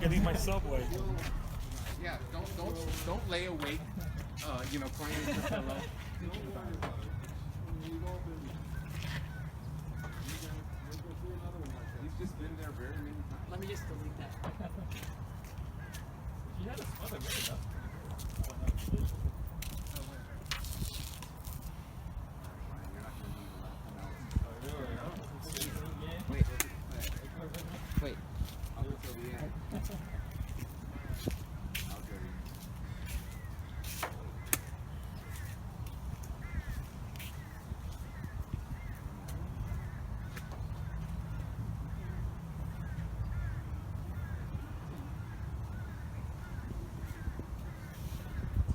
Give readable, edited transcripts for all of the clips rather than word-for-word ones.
can eat my Subway. Yeah, don't lay awake, you know, crying in the pillow. He's just been there very many times. Let me just delete that. You had a smother good enough. Wait. I'll go till the end. I'll go.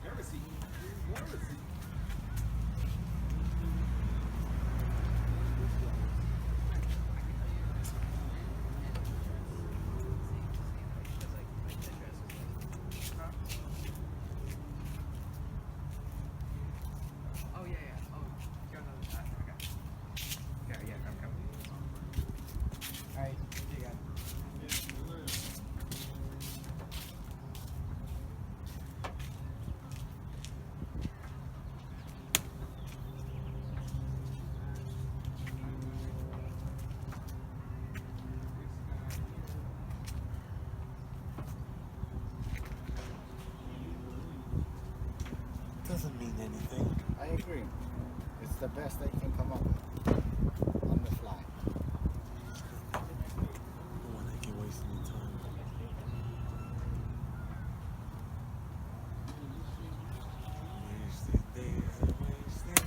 Heresy. Heresy. Oh, yeah, yeah. Oh, you got another shot. Okay. Okay, yeah, I'm coming. All right. See you guys. Doesn't mean anything. I agree. It's the best they can come up with on the fly. I don't want to get wasting your time. Wasted days and wasted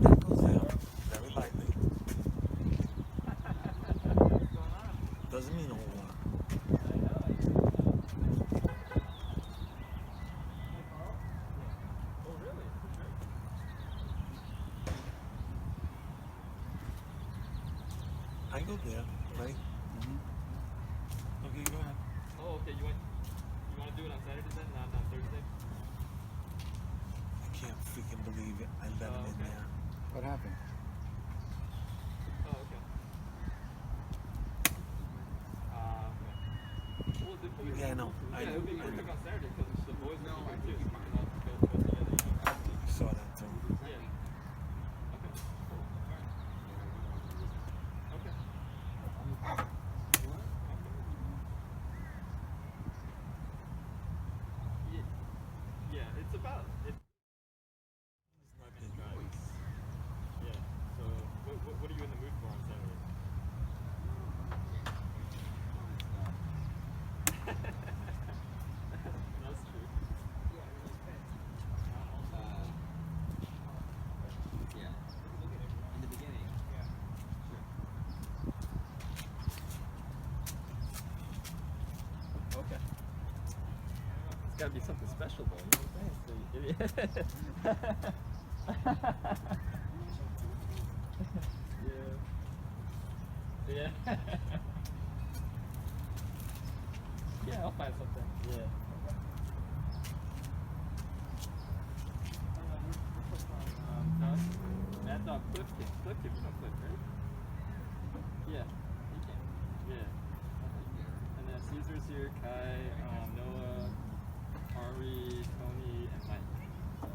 that goes out very lightly. Doesn't mean a whole lot. I go there, right? Okay, go ahead. Oh, okay. You want to do it on Saturday then, not on Thursday? I can't freaking believe it. I let him in okay. there. What happened? Oh, okay. Okay. Well, Yeah, I know. Yeah, it would be perfect on Saturday because the boys No, will I be think here too. it's So we can all go together. You know? I saw that too. Yeah. Okay. Cool. All right. Okay. Yeah. Yeah. It's about it. Yeah. So, what are you in the mood for on Saturday? That's true. Yeah. In the beginning. Okay. It's gotta be something special though, you know what I'm saying? So yeah. Yeah. Yeah, I'll find something. Yeah. No, Mad Dog Cliff King. Cliff King, you know Cliff, right? Yeah, he can. Yeah. And then Caesar's here, Kai, Noah, Ari, Tony, and Mike. So,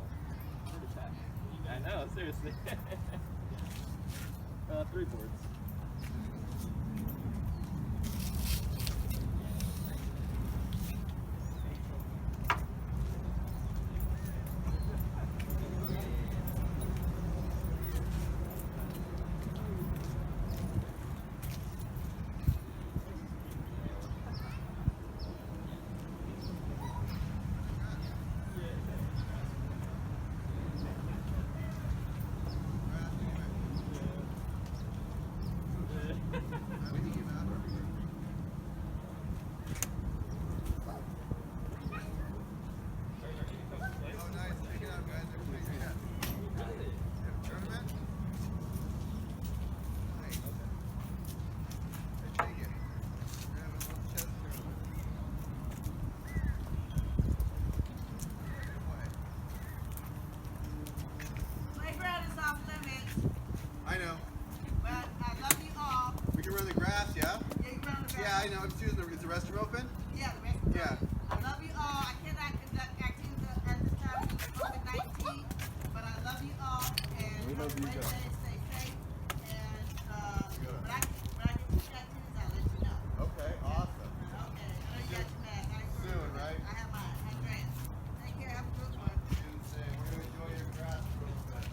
pretty packed. I know, seriously. 3 boards. love you guys. Okay, awesome. Soon, right? You say, we're gonna enjoy your grass real quick.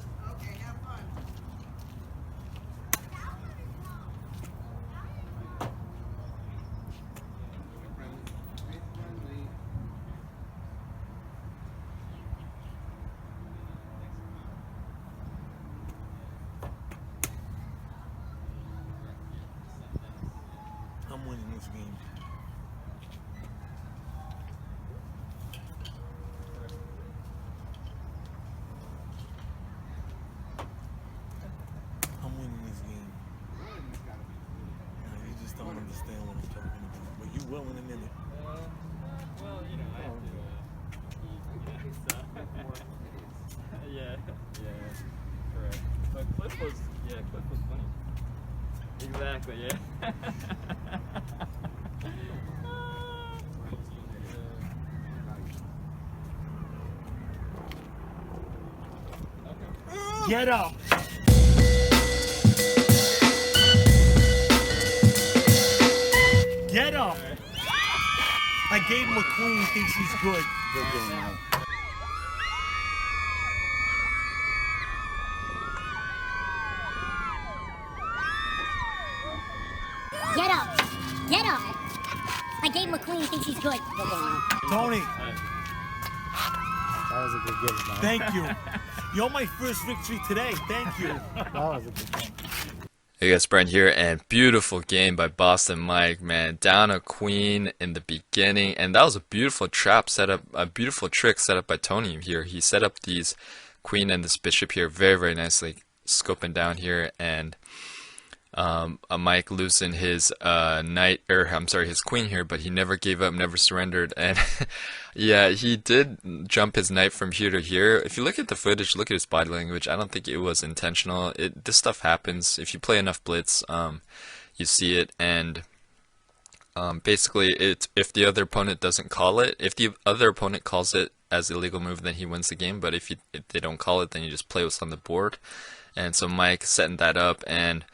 Be friendly. I'm winning this game. I'm winning this game. Nah, you just don't understand what I'm talking about. But you will in a minute. Well, you know, I have to eat, so. Yeah, correct. But Cliff was funny. Exactly, yeah. Get up! Get up! I gave him a queen, thinks he's good. Good game, man. Get up! Get up! I gave him a queen, he thinks he's good. Tony, That was a good game, man. thank you. You're my first victory today. Thank you. That was a good game. Hey guys, Brent here, and beautiful game by Boston Mike, man. Down a queen in the beginning, and that was a beautiful trap set up, a beautiful trick set up by Tony here. He set up these queen and this bishop here very, very nicely, scoping down here, and Mike losing his his queen here, but he never gave up, never surrendered, and yeah, he did jump his knight from here to here. If you look at the footage, look at his body language, I don't think it was intentional. This stuff happens. If you play enough blitz, you see it, and basically, if the other opponent doesn't call it, if the other opponent calls it as a legal move, then he wins the game, but if they don't call it, then you just play what's on the board. And so Mike setting that up, and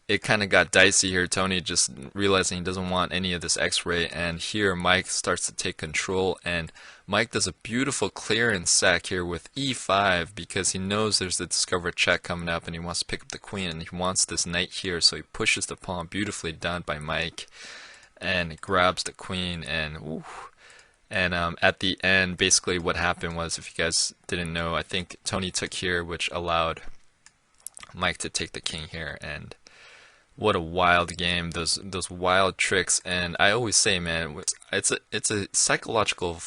it kind of got dicey here. Tony just realizing he doesn't want any of this X-ray, and here Mike starts to take control, and Mike does a beautiful clearance sack here with e5 because he knows there's the discover check coming up, and he wants to pick up the queen, and he wants this knight here, so he pushes the pawn, beautifully done by Mike, and grabs the queen, and ooh. And at the end, basically what happened was, if you guys didn't know, I think Tony took here, which allowed Mike to take the king here, and what a wild game, those wild tricks. And I always say, man, it's a psychological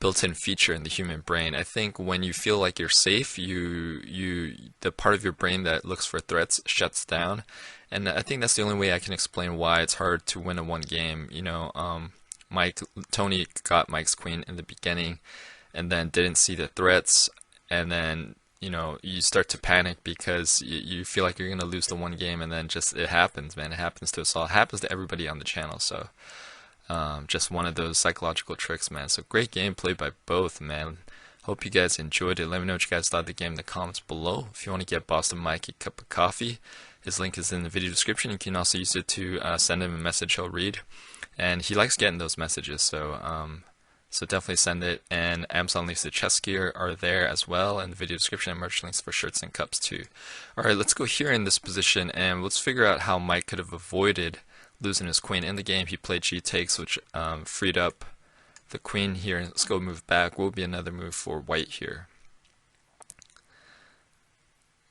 built-in feature in the human brain. I think when you feel like you're safe, the part of your brain that looks for threats shuts down, and I think that's the only way I can explain why it's hard to win a one game. You know, Tony got Mike's queen in the beginning, and then didn't see the threats, and then you start to panic because you feel like you're going to lose the one game, and then just it happens, man. It happens to us all. It happens to everybody on the channel. So just one of those psychological tricks, man. So great game played by both, man. Hope you guys enjoyed it. Let me know what you guys thought of the game in the comments below. If you want to get Boston Mike a cup of coffee, his link is in the video description. You can also use it to send him a message he'll read. And he likes getting those messages, so definitely send it. And Amazon links to chess gear are there as well in the video description, and merch links for shirts and cups too. Alright, let's go here in this position, and let's figure out how Mike could have avoided losing his queen in the game. He played g takes, which freed up the queen here. Let's go move back. Will be another move for white here.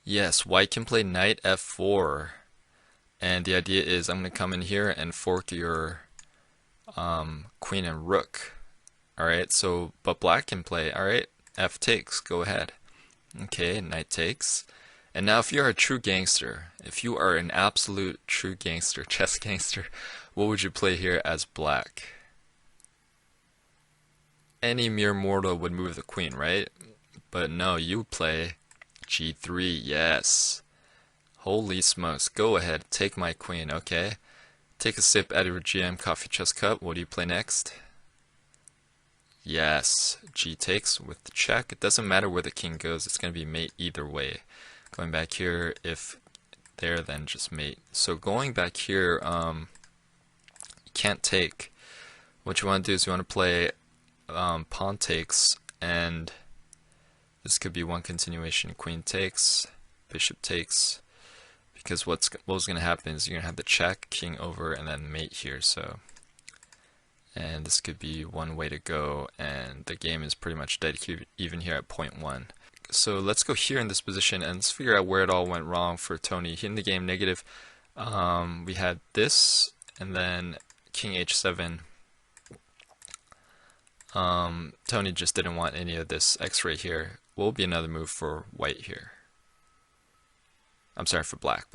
Yes, white can play knight f4, and the idea is I'm going to come in here and fork your queen and rook. Alright, so, but black can play, alright, f takes, go ahead. Okay, knight takes. And now if you're a true gangster, if you are an absolute true gangster, chess gangster, what would you play here as black? Any mere mortal would move the queen, right? But no, you play g3, yes. Holy smokes, go ahead, take my queen, okay? Take a sip out of your GM coffee chess cup. What do you play next? Yes, g takes with the check. It doesn't matter where the king goes, it's going to be mate either way. Going back here, if there, then just mate. So going back here, you can't take. What you want to do is you want to play pawn takes, and this could be one continuation. Queen takes, bishop takes, because what was going to happen is you're going to have the check, king over, and then mate here. So, and this could be one way to go, and the game is pretty much dead even here at point 1. So let's go here in this position and let's figure out where it all went wrong for Tony. He in the game negative. We had this, and then king h7. Tony just didn't want any of this x-ray here. What will be another move for white here? I'm sorry, for black.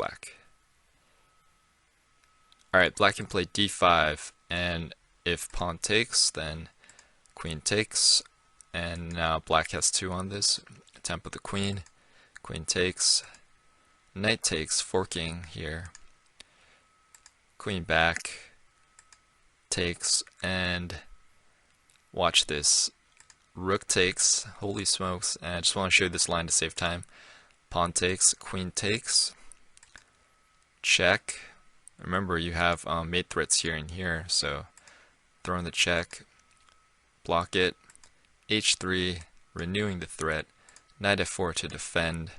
Alright, black can play d5, and if pawn takes, then queen takes, and now black has 2 on this. Attempt with the queen, queen takes, knight takes, forking here, queen back, takes, and watch this. Rook takes, holy smokes, and I just want to show you this line to save time. Pawn takes, queen takes, check. Remember, you have mate threats here and here, so throw in the check, block it, h3, renewing the threat, knight f4 to defend,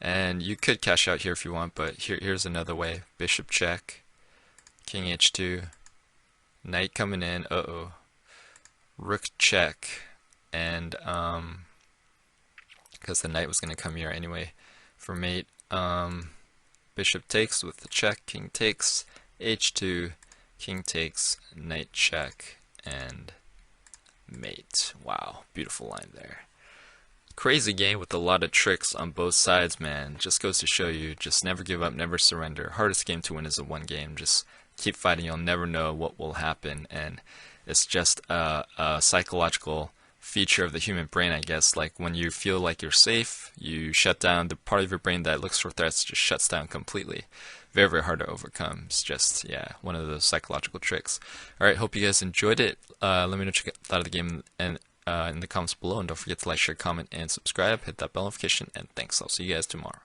and you could cash out here if you want, but here's another way. Bishop check, king h2, knight coming in, rook check, and because the knight was going to come here anyway for mate, bishop takes with the check, king takes, h2, king takes, knight check, and mate. Wow, beautiful line there. Crazy game with a lot of tricks on both sides, man. Just goes to show you, just never give up, never surrender. Hardest game to win is a one game. Just keep fighting. You'll never know what will happen, and it's just a psychological feature of the human brain, I guess. Like when you feel like you're safe, you shut down the part of your brain that looks for threats, just shuts down completely. Very, very hard to overcome. It's just, yeah, one of those psychological tricks. Alright, hope you guys enjoyed it. Let me know what you thought of the game and in the comments below, and don't forget to like, share, comment, and subscribe. Hit that bell notification, and thanks. I'll see you guys tomorrow.